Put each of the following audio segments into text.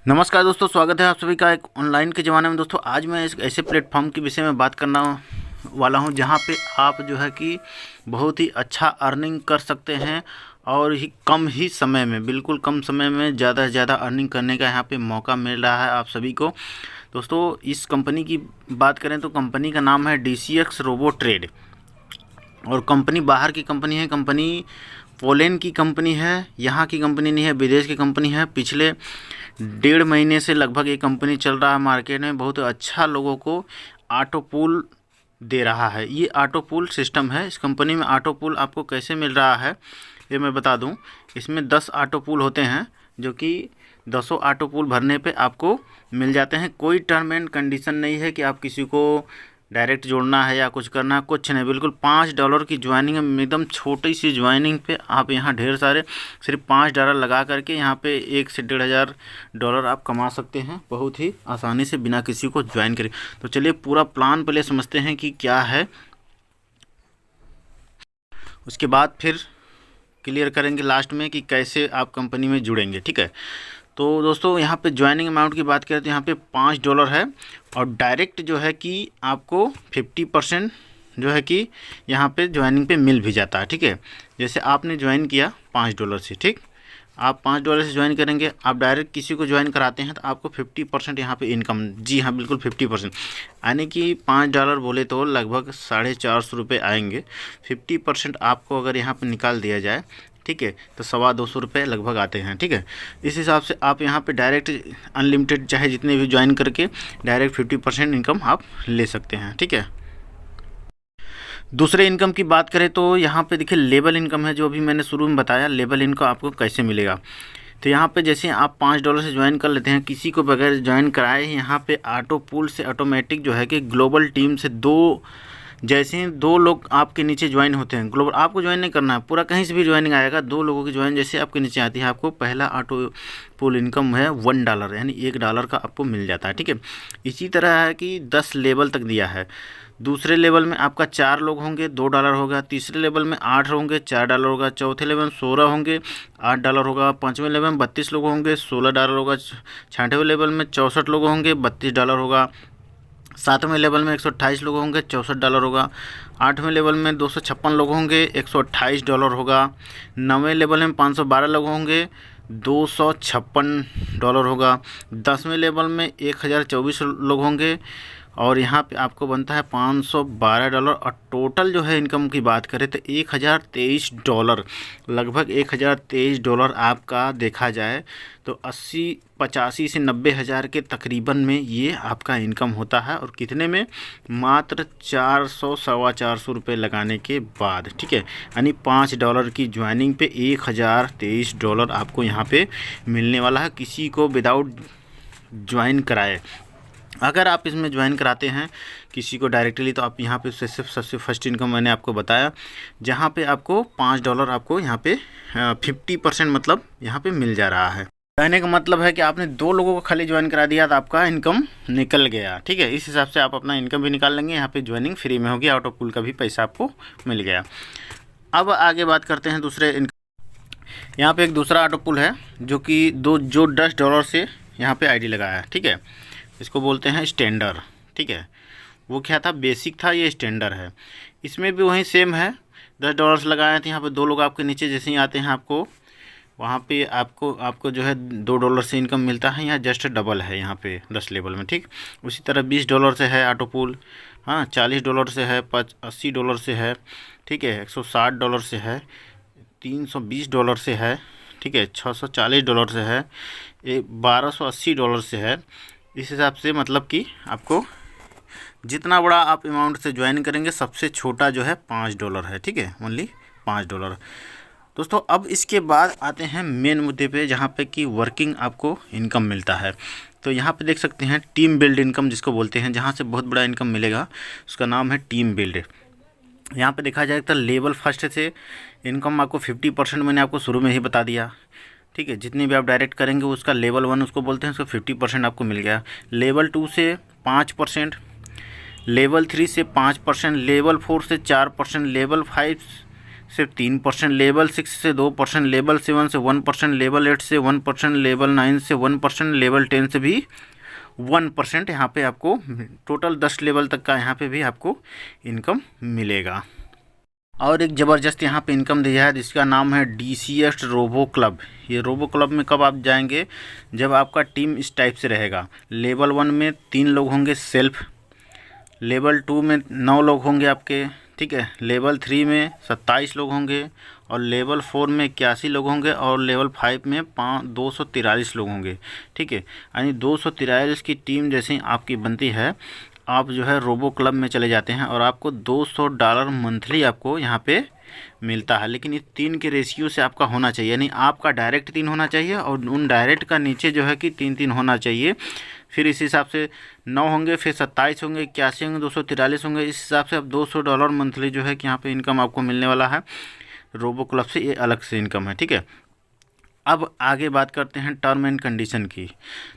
नमस्कार दोस्तों, स्वागत है आप सभी का एक ऑनलाइन के ज़माने में। दोस्तों आज मैं एक ऐसे प्लेटफॉर्म के विषय में बात करना वाला हूं जहां पे आप जो है कि बहुत ही अच्छा अर्निंग कर सकते हैं और कम ही समय में, बिल्कुल कम समय में ज़्यादा से ज़्यादा अर्निंग करने का यहां पे मौका मिल रहा है आप सभी को। दोस्तों इस कंपनी की बात करें तो कंपनी का नाम है DCX रोबो ट्रेड और कंपनी बाहर की कंपनी है। कंपनी पोलैंड की कंपनी है, यहाँ की कंपनी नहीं है, विदेश की कंपनी है। पिछले 1.5 महीने से लगभग ये कंपनी चल रहा है मार्केट में। बहुत अच्छा लोगों को ऑटो पूल दे रहा है। ये ऑटो पूल सिस्टम है। इस कंपनी में ऑटो पूल आपको कैसे मिल रहा है ये मैं बता दूं। इसमें 10 ऑटो पूल होते हैं जो कि 10 ऑटो पूल भरने पे आपको मिल जाते हैं। कोई टर्म एंड कंडीशन नहीं है कि आप किसी को डायरेक्ट जोड़ना है या कुछ करना है, कुछ नहीं। बिल्कुल $5 की ज्वाइनिंग है, एकदम छोटी सी ज्वाइनिंग पे आप यहाँ ढेर सारे सिर्फ $5 लगा करके यहाँ पे 1 से $1,500 आप कमा सकते हैं बहुत ही आसानी से बिना किसी को ज्वाइन करे। तो चलिए पूरा प्लान पहले समझते हैं कि क्या है, उसके बाद फिर क्लियर करेंगे लास्ट में कि कैसे आप कंपनी में जुड़ेंगे। ठीक है, तो दोस्तों यहाँ पे ज्वाइनिंग अमाउंट की बात करें तो यहाँ पे $5 है और डायरेक्ट जो है कि आपको 50% जो है कि यहाँ पे ज्वाइनिंग पे मिल भी जाता है। ठीक है, जैसे आपने ज्वाइन किया $5 से, ठीक, आप $5 से ज्वाइन करेंगे, आप डायरेक्ट किसी को ज्वाइन कराते हैं तो आपको 50% यहाँ पे इनकम, जी हाँ बिल्कुल 50%, यानी कि $5 बोले तो लगभग 450 आएंगे। 50% आपको अगर यहाँ पे निकाल दिया जाए, ठीक है, तो $225 लगभग आते हैं। ठीक है, इस हिसाब से आप यहाँ पे डायरेक्ट अनलिमिटेड चाहे जितने भी ज्वाइन करके डायरेक्ट 50% इनकम आप ले सकते हैं। ठीक है, दूसरे इनकम की बात करें तो यहाँ पे देखिए लेबल इनकम है, जो अभी मैंने शुरू में बताया। लेबल इनकम आपको कैसे मिलेगा, तो यहाँ पे जैसे आप $5 से ज्वाइन कर लेते हैं, किसी को बगैर ज्वाइन कराए यहाँ पे ऑटो पूल से ऑटोमेटिक जो है कि ग्लोबल टीम से जैसे ही 2 लोग आपके नीचे ज्वाइन होते हैं, ग्लोबल आपको ज्वाइन नहीं करना है, पूरा कहीं से भी ज्वाइनिंग आएगा। 2 लोगों की ज्वाइन जैसे आपके नीचे आती है, आपको पहला ऑटो पूल इनकम है $1, यानी $1 का आपको मिल जाता है। ठीक है, इसी तरह है कि 10 लेवल तक दिया है। दूसरे लेवल में आपका 4 लोग होंगे, $2 होगा। तीसरे लेवल में 8 होंगे, $4 होगा। चौथे लेवल में 16 होंगे, $8 होगा। 5वें लेवल में 32 लोग होंगे, $16 होगा। 6वें लेवल में 64 लोग होंगे, $32 होगा। 7वें लेवल में 128 लोग होंगे, $64 होगा। 8वें लेवल में 256 लोग होंगे, $128 होगा। 9वें लेवल में 512 लोग होंगे, $256 होगा। 10वें लेवल में 1024 लोग होंगे और यहाँ पे आपको बनता है $512। और टोटल जो है इनकम की बात करें तो $1023, लगभग $1023 आपका देखा जाए तो 85 से 90 हज़ार के तकरीबन में ये आपका इनकम होता है। और कितने में, मात्र 400 सवा 400 रुपये लगाने के बाद। ठीक है, यानी $5 की ज्वाइनिंग पे $1023 आपको यहाँ पे मिलने वाला है, किसी को विदाउट ज्वाइन कराए। अगर आप इसमें ज्वाइन कराते हैं किसी को डायरेक्टली तो आप यहाँ पे सिर्फ सबसे फर्स्ट इनकम मैंने आपको बताया, जहाँ पे आपको $5 आपको यहाँ पे 50% मतलब यहाँ पे मिल जा रहा है। कहने का मतलब है कि आपने 2 लोगों को खाली ज्वाइन करा दिया तो आपका इनकम निकल गया। ठीक है, इस हिसाब से आप अपना इनकम भी निकाल लेंगे। यहाँ पे ज्वाइनिंग फ्री में होगी, ऑटो पूल का भी पैसा आपको मिल गया। अब आगे बात करते हैं दूसरे इनकम। यहाँ पे एक दूसरा ऑटो पूल है जो कि जो $10 से यहाँ पे ID लगाया है। ठीक है, इसको बोलते हैं स्टैंडर्ड। ठीक है, वो क्या था, बेसिक था, ये स्टैंडर्ड है। इसमें भी वही सेम है, $10 लगाए थे। यहाँ पे 2 लोग आपके नीचे जैसे ही आते हैं आपको वहाँ पे आपको जो है $2 से इनकम मिलता है। यहाँ जस्ट डबल है यहाँ पे 10 लेवल में। ठीक, उसी तरह $20 से है ऑटो पूल, हाँ, $40 से है, $80 से है, ठीक है, $160 से है, $320 से है, ठीक है, $640 से है, $1280 से है। इस हिसाब से मतलब कि आपको जितना बड़ा आप अमाउंट से ज्वाइन करेंगे, सबसे छोटा जो है $5 है। ठीक है, ओनली $5। दोस्तों अब इसके बाद आते हैं मेन मुद्दे पे, जहाँ पे कि वर्किंग आपको इनकम मिलता है। तो यहाँ पे देख सकते हैं टीम बिल्ड इनकम जिसको बोलते हैं, जहाँ से बहुत बड़ा इनकम मिलेगा, उसका नाम है टीम बिल्ड। यहाँ पे देखा जाए तो लेवल फर्स्ट से इनकम आपको 50% मैंने आपको शुरू में ही बता दिया। ठीक है, जितनी भी आप डायरेक्ट करेंगे उसका लेवल 1 उसको बोलते हैं, उसको 50% आपको मिल गया। लेवल 2 से 5%, लेवल 3 से 5%, लेवल 4 से 4%, लेवल 5 से 3%, लेवल 6 से 2%, लेवल 7 से 1%, लेवल 8 से 1%, लेवल 9 से 1%, लेवल 10 से भी 1% यहाँ पे आपको टोटल 10 लेवल तक का यहाँ पे भी आपको इनकम मिलेगा। और एक ज़बरदस्त यहाँ पे इनकम दिया है जिसका नाम है DCS रोबो क्लब। ये रोबो क्लब में कब आप जाएंगे, जब आपका टीम इस टाइप से रहेगा। लेवल 1 में 3 लोग होंगे सेल्फ, लेवल 2 में 9 लोग होंगे आपके, ठीक है, लेवल 3 में 27 लोग होंगे, और लेवल 4 में 81 लोग होंगे, और लेवल 5 में 243 लोग होंगे, ठीक है। यानी 243 की टीम जैसे ही आपकी बनती है, आप जो है रोबो क्लब में चले जाते हैं और आपको $200 मंथली आपको यहाँ पे मिलता है। लेकिन ये 3 के रेशियो से आपका होना चाहिए, यानी आपका डायरेक्ट 3 होना चाहिए और उन डायरेक्ट का नीचे जो है कि 3-3 होना चाहिए। फिर इस हिसाब से 9 होंगे, फिर 27 होंगे, 81 होंगे, 243 होंगे। इस हिसाब से अब $200 मंथली जो है कि यहाँ पे इनकम आपको मिलने वाला है रोबो क्लब से। ये अलग से इनकम है, ठीक है। अब आगे बात करते हैं टर्म एंड कंडीशन की।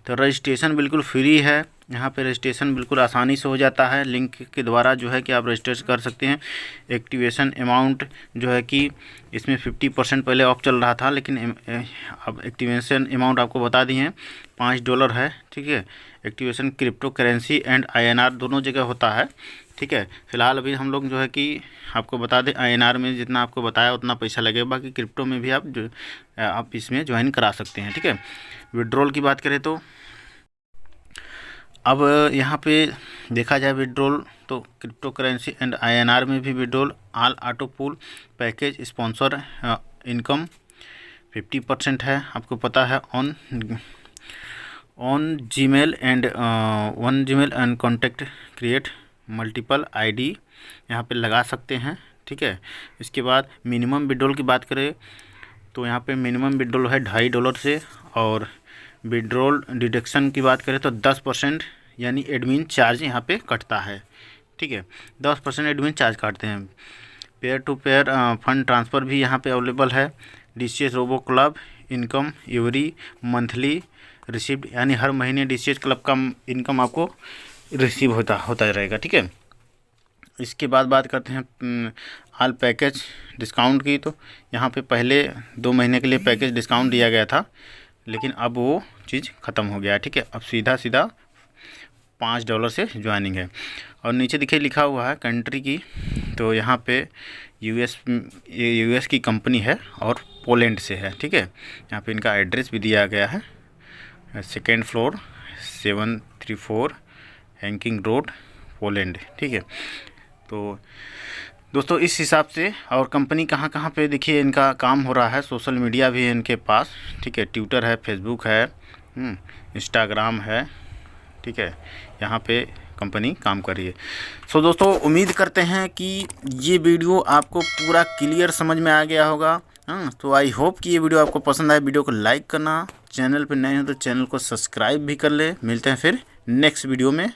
तो रजिस्ट्रेशन बिल्कुल फ्री है, यहाँ पे रजिस्ट्रेशन बिल्कुल आसानी से हो जाता है। लिंक के द्वारा जो है कि आप रजिस्टर कर सकते हैं। एक्टिवेशन अमाउंट जो है कि इसमें 50% पहले ऑफ चल रहा था, लेकिन अब एक्टिवेशन अमाउंट आपको बता दिए हैं $5 है, ठीक है। Activation crypto currency and INR दोनों जगह होता है, ठीक है। फिलहाल अभी हम लोग जो है कि आपको बता दें INR में जितना आपको बताया उतना पैसा लगेगा, बाकी क्रिप्टो में भी आप इसमें ज्वाइन करा सकते हैं, ठीक है। विड्रॉल की बात करें तो अब यहाँ पे देखा जाए विड्रॉल तो क्रिप्टो करेंसी एंड INR में भी withdrawal, all auto pool package sponsor income 50% है, आपको पता है। On Gmail and contact create multiple ID यहाँ पे लगा सकते हैं, ठीक है। इसके बाद मिनिमम विड्रॉल की बात करें तो यहाँ पे मिनिमम विड्रॉल है $2.5 से, और विड्रॉल डिडक्शन की बात करें तो 10% यानी एडमिन चार्ज यहाँ पे कटता है, ठीक है। 10% एडमिन चार्ज काटते हैं। Peer to peer fund transfer भी यहाँ पे अवेलेबल है। DCS robo club income every monthly received, यानी हर महीने DCS क्लब का इनकम आपको रिसीव होता रहेगा, ठीक है। इसके बाद बात करते हैं ऑल पैकेज डिस्काउंट की। तो यहाँ पे पहले 2 महीने के लिए पैकेज डिस्काउंट दिया गया था, लेकिन अब वो चीज़ ख़त्म हो गया है, ठीक है। अब सीधा $5 से ज्वाइनिंग है। और नीचे देखिए लिखा हुआ है कंट्री की, तो यहाँ पे यूएस की कंपनी है और पोलैंड से है, ठीक है। यहाँ पे इनका एड्रेस भी दिया गया है, 2nd floor 734 Henking road Poland, ठीक है। तो दोस्तों इस हिसाब से, और कंपनी कहाँ कहाँ पे देखिए इनका काम हो रहा है। सोशल मीडिया भी है इनके पास, ठीक है। ट्विटर है, फेसबुक है, इंस्टाग्राम है, ठीक है। यहाँ पे कंपनी काम कर रही है। सो दोस्तों उम्मीद करते हैं कि ये वीडियो आपको पूरा क्लियर समझ में आ गया होगा। तो आई होप कि ये वीडियो आपको पसंद आए। वीडियो को लाइक करना, चैनल पर नए हो तो चैनल को सब्सक्राइब भी कर ले। मिलते हैं फिर नेक्स्ट वीडियो में।